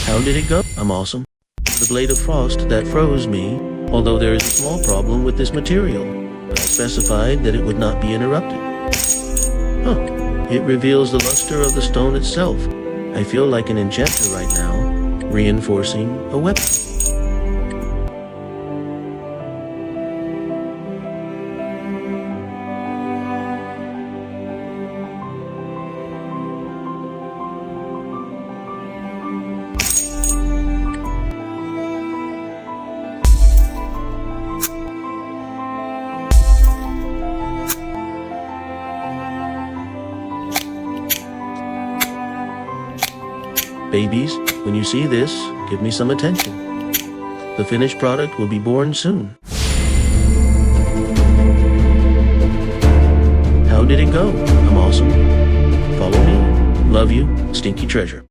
How did it go? I'm awesome. The blade of frost that froze me, although there is a small problem with this material. But I specified that it would not be interrupted. It reveals the luster of the stone itself. I feel like an enchanter right now, reinforcing a weapon. Babies, when you see this, give me some attention. The finished product will be born soon. How did it go? I'm awesome. Follow me. Love you, Stinky Treasure.